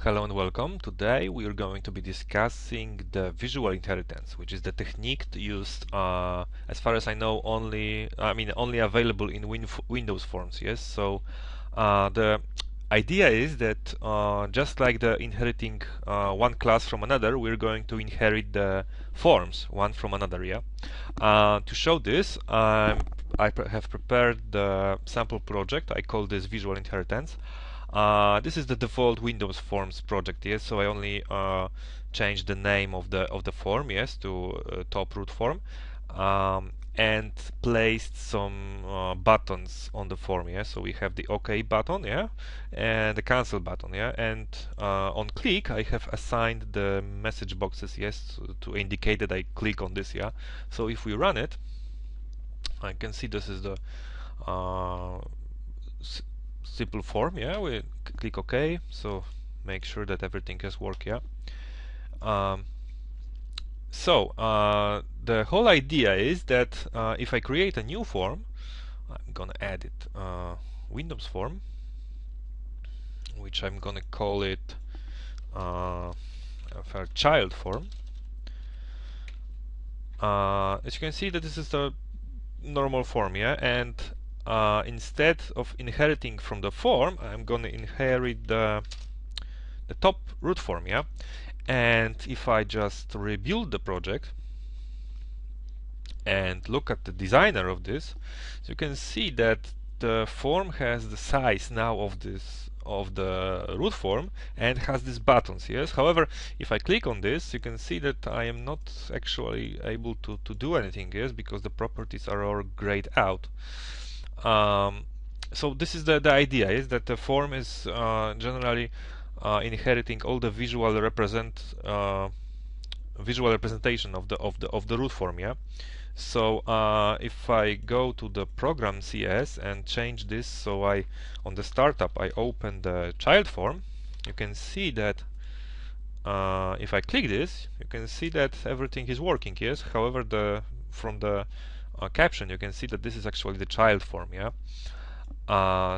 Hello and welcome. Today we are going to be discussing the visual inheritance, which is the technique used, as far as I know, only available in Windows Forms. Yes, so the idea is that just like the inheriting one class from another, we're going to inherit the forms one from another. Yeah. To show this, have prepared the sample project. I call this visual inheritance. This is the default Windows Forms project, yes. So I only changed the name of the form, yes, to top root form, and placed some buttons on the form, yeah. So we have the OK button, yeah, and the cancel button, yeah. And on click, I have assigned the message boxes, yes, to indicate that I click on this, yeah. So if we run it, I can see this is the uh, simple form, yeah. We click OK, so make sure that everything has worked, yeah. The whole idea is that if I create a new form, I'm gonna add it Windows form, which I'm gonna call it a child form. As you can see, that this is the normal form, yeah, and instead of inheriting from the form, I'm gonna inherit the top root form, yeah. And if I just rebuild the project and look at the designer of this, so you can see that the form has the size now of the root form and has these buttons, yes. However, if I click on this, you can see that I am not actually able to do anything, yes, because the properties are all grayed out. So this is the idea, is that the form is generally inheriting all the visual representation of the root form, yeah. So if I go to the program CS and change this, so on the startup I open the child form, you can see that if I click this, you can see that everything is working, yes. However, from the caption, you can see that this is actually the child form, yeah.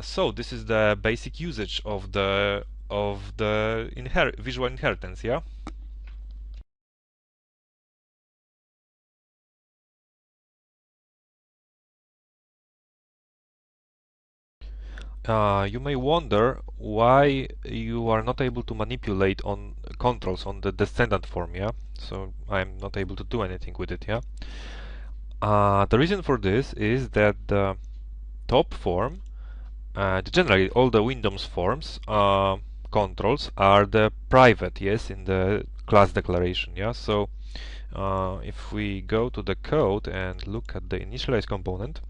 So this is the basic usage of the visual inheritance, yeah. You may wonder why you are not able to manipulate on controls on the descendant form, yeah? So I'm not able to do anything with it, yeah? The reason for this is that the top form, generally all the Windows forms controls are the private, yes, in the class declaration, yeah? So if we go to the code and look at the initialize component,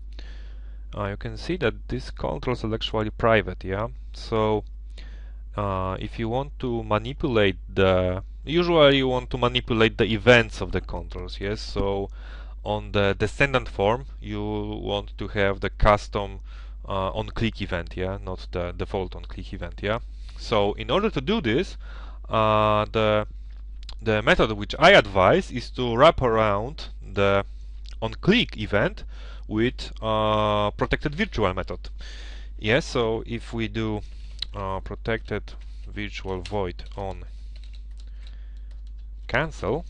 you can see that this controls are actually private, yeah. So if you want to manipulate usually you want to manipulate the events of the controls, yes. So on the descendant form, you want to have the custom on-click event, yeah, not the default on-click event, yeah. So in order to do this, the method which I advise is to wrap around the on-click event with protected virtual method. Yes, so if we do protected virtual void on cancel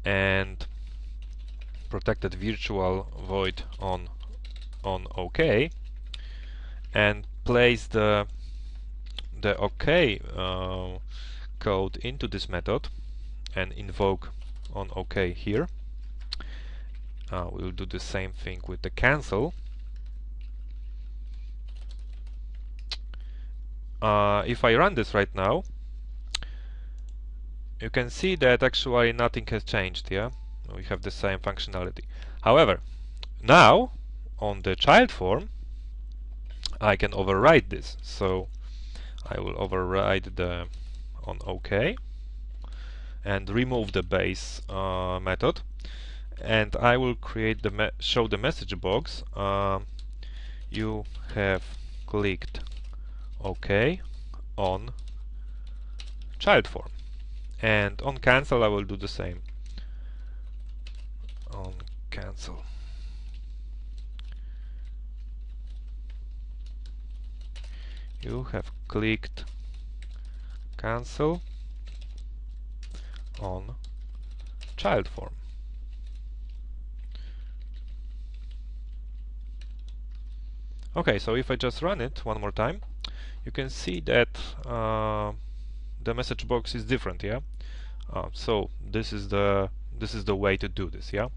and protected virtual void on OK, and place the OK code into this method and invoke on OK here. We'll do the same thing with the cancel. If I run this right now, you can see that actually nothing has changed, yeah? We have the same functionality. However, now on the child form, I can override this. So I will override the on OK and remove the base method, and I will create show the message box. You have clicked OK on child form, and on cancel I will do the same. On cancel. you have clicked cancel on child form. Okay, so if I just run it one more time, you can see that the message box is different, yeah. So this is the way to do this, yeah.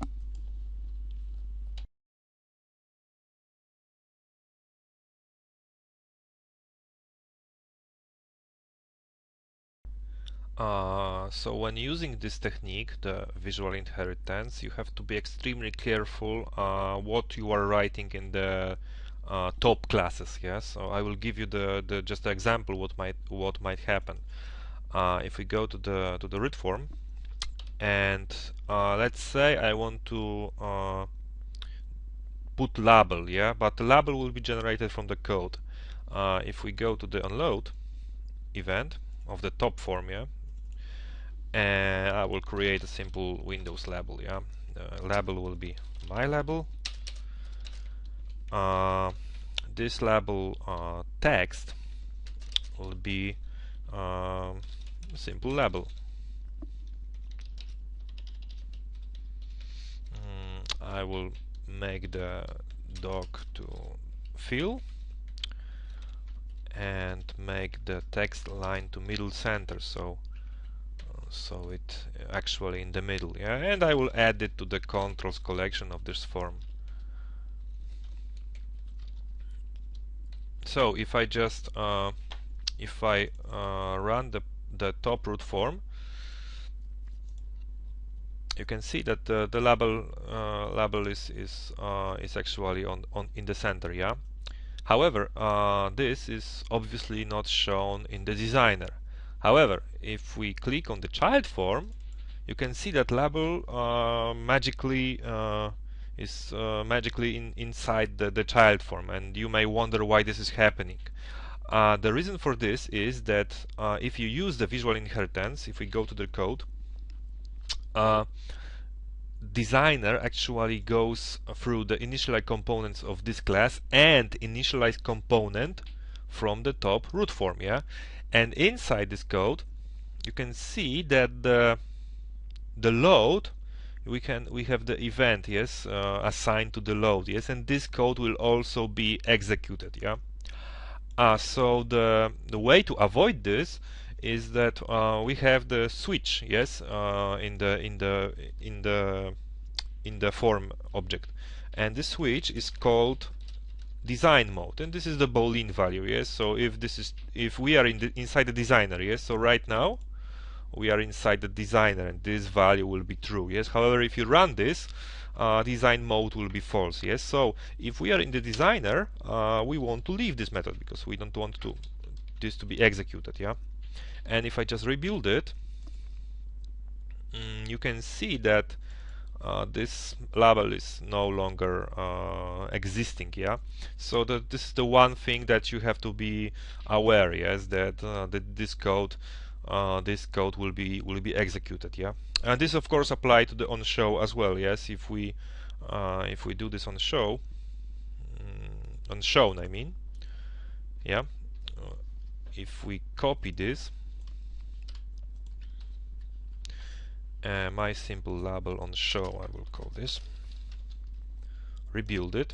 So when using this technique, the visual inheritance, you have to be extremely careful what you are writing in the top classes. Yes, so I will give you the just an example what might happen if we go to the root form, and let's say I want to put label, yeah, but the label will be generated from the code. If we go to the unload event of the top form, yeah, and I will create a simple Windows label, yeah. The label will be my label. This label text will be a simple label. I will make the doc to fill and make the text line to middle center, so it actually in the middle, yeah, and I will add it to the controls collection of this form. So if I just run the top root form, you can see that the label is actually on in the center, yeah. However, this is obviously not shown in the designer. However, if we click on the child form, you can see that label magically is magically inside the child form, and you may wonder why this is happening. The reason for this is that if you use the visual inheritance, if we go to the code, designer actually goes through the initialize components of this class and initialize component from the top root form, yeah. And inside this code, you can see that the load we have the event, yes, assigned to the load, yes, and this code will also be executed, yeah. So the way to avoid this is that we have the switch, yes, in the form object, and this switch is called design mode, and this is the Boolean value, yes. So if we are inside the designer, yes, so right now we are inside the designer and this value will be true, yes. However, if you run this, design mode will be false, yes. So if we are in the designer, we want to leave this method because we don't want this to be executed, yeah. And if I just rebuild it, you can see that this label is no longer existing, yeah. So this is the one thing that you have to be aware, yes, that this code will be executed, yeah. And this of course apply to the on show as well, yes. If we do this on show, on shown I mean, yeah, if we copy this, my simple label on show, I will call this, rebuild it.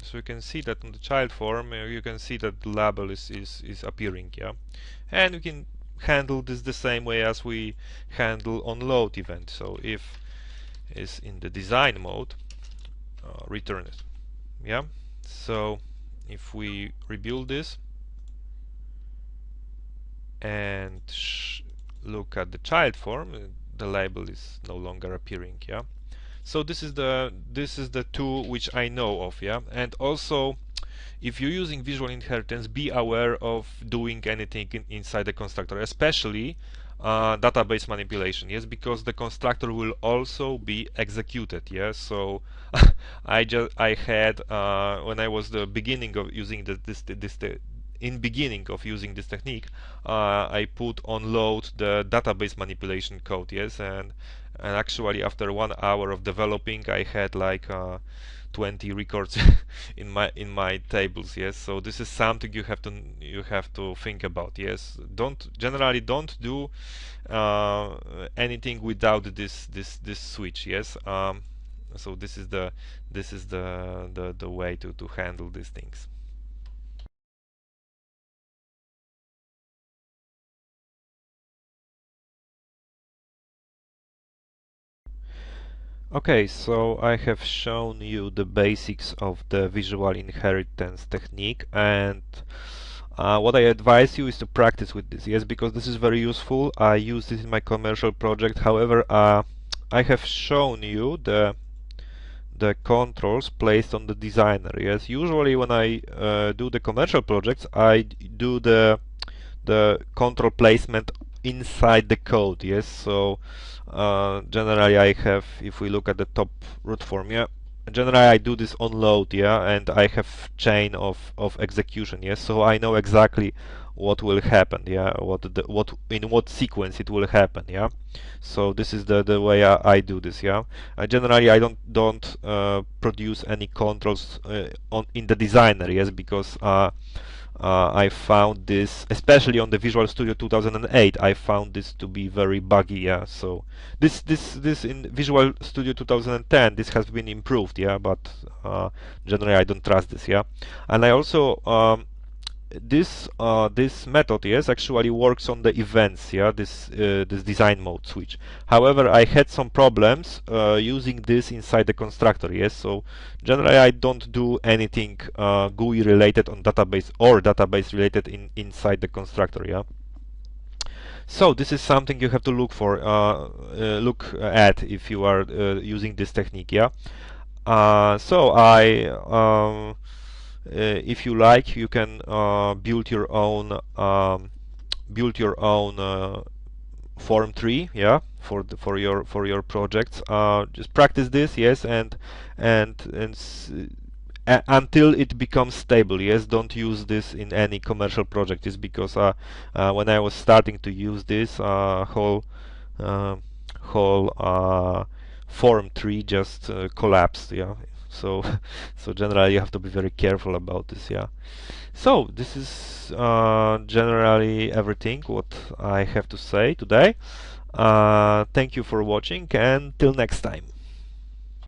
So you can see that on the child form, you can see that the label is appearing, yeah. And we can handle this the same way as we handle on load event. So if is in the design mode, return it, yeah. So if we rebuild this and look at the child form, the label is no longer appearing, yeah. So this is the tool which I know of, yeah. And also, if you're using visual inheritance, be aware of doing anything inside the constructor, especially database manipulation, yes, because the constructor will also be executed, yes. So I had when I was the beginning of using beginning of using this technique, I put on load the database manipulation code, yes, and and actually after 1 hour of developing I had like 20 records in my tables. Yes, so this is something you have to think about. Yes, generally don't do anything without this switch. Yes, so this is the way to handle these things. Okay, so I have shown you the basics of the visual inheritance technique, and what I advise you is to practice with this. Yes, because this is very useful. I use this in my commercial project. However, I have shown you the controls placed on the designer. Yes, usually when I do the commercial projects, I do the control placement inside the code. Yes, so generally I have, if we look at the top root form, yeah, generally I do this on load, yeah, and I have chain of execution. Yes, so I know exactly what will happen, yeah, what in what sequence it will happen, yeah. So this is the way I do this, yeah. Generally I don't produce any controls on in the designer, yes, because I found this, especially on the Visual Studio 2008, I found this to be very buggy. Yeah, so this in Visual Studio 2010, this has been improved. Yeah, but generally I don't trust this. Yeah, and I also this method, yes, actually works on the events, yeah, this design mode switch. However, I had some problems using this inside the constructor. Yes, so generally I don't do anything GUI related on database or database related inside the constructor. Yeah, so this is something you have to look at if you are using this technique. Yeah, so if you like, you can build your own form tree, yeah, for your projects. Just practice this, yes, and until it becomes stable. Yes, don't use this in any commercial project. It's because when I was starting to use this uh, whole form tree just collapsed. Yeah, so so generally you have to be very careful about this. Yeah, so this is generally everything what I have to say today. Thank you for watching, and till next time.